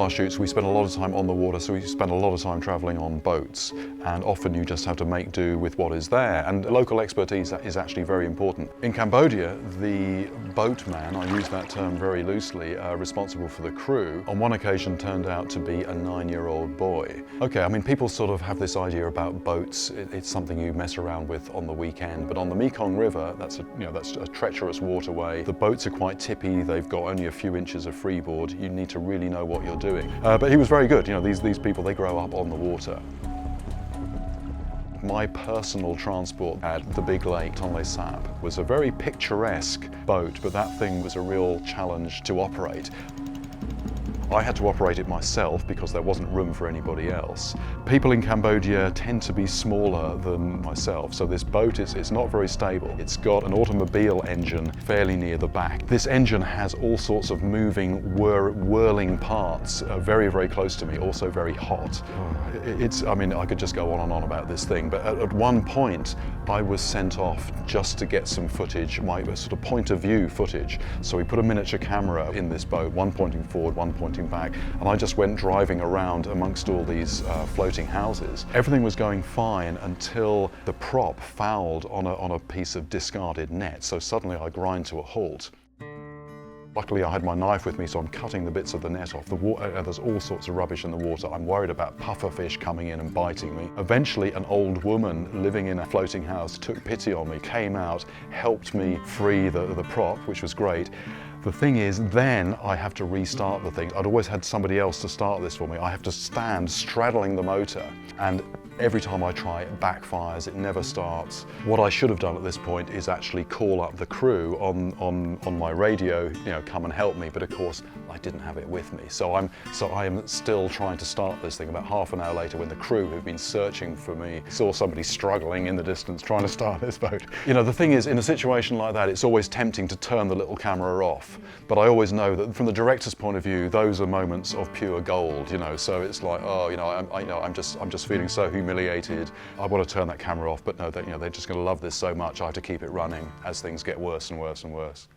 our shoots, we spend a lot of time on the water, so we spend a lot of time travelling on boats, and often you just have to make do with what is there, and local expertise is actually very important. In Cambodia, the boatman, I use that term very loosely, responsible for the crew, on one occasion turned out to be a 9-year-old boy. Okay, I mean, people sort of have this idea about boats, it's something you mess around with on the weekend, but on the Mekong River, that's a treacherous waterway. The boats are quite tippy, they've got only a few inches of freeboard, you need to really know what you're doing. But he was very good, these people, they grow up on the water. My personal transport at the big lake, Tonle Sap, was a very picturesque boat, but that thing was a real challenge to operate. I had to operate it myself because there wasn't room for anybody else. People in Cambodia tend to be smaller than myself, so this boat is not very stable. It's got an automobile engine fairly near the back. This engine has all sorts of moving, whirling parts very, very close to me, also very hot. I mean, I could just go on and on about this thing, but at one point I was sent off just to get some footage, my sort of point of view footage. So we put a miniature camera in this boat, one pointing forward, one pointing back, and I just went driving around amongst all these floating houses. Everything was going fine until the prop fouled on a piece of discarded net, so suddenly I grind to a halt. Luckily I had my knife with me, so I'm cutting the bits of the net off. There's all sorts of rubbish in the water. I'm worried about pufferfish coming in and biting me. Eventually an old woman living in a floating house took pity on me, came out, helped me free the prop, which was great. The thing is, then I have to restart the thing. I'd always had somebody else to start this for me. I have to stand straddling the motor, and every time I try, it backfires, it never starts. What I should have done at this point is actually call up the crew on my radio, come and help me, but of course I didn't have it with me. So I am still trying to start this thing about half an hour later when the crew who've been searching for me saw somebody struggling in the distance trying to start this boat. The thing is, in a situation like that, it's always tempting to turn the little camera off. But I always know that from the director's point of view, those are moments of pure gold, so it's like, I'm just feeling so humiliated. I want to turn that camera off, but no, they're just going to love this so much, I have to keep it running as things get worse and worse and worse.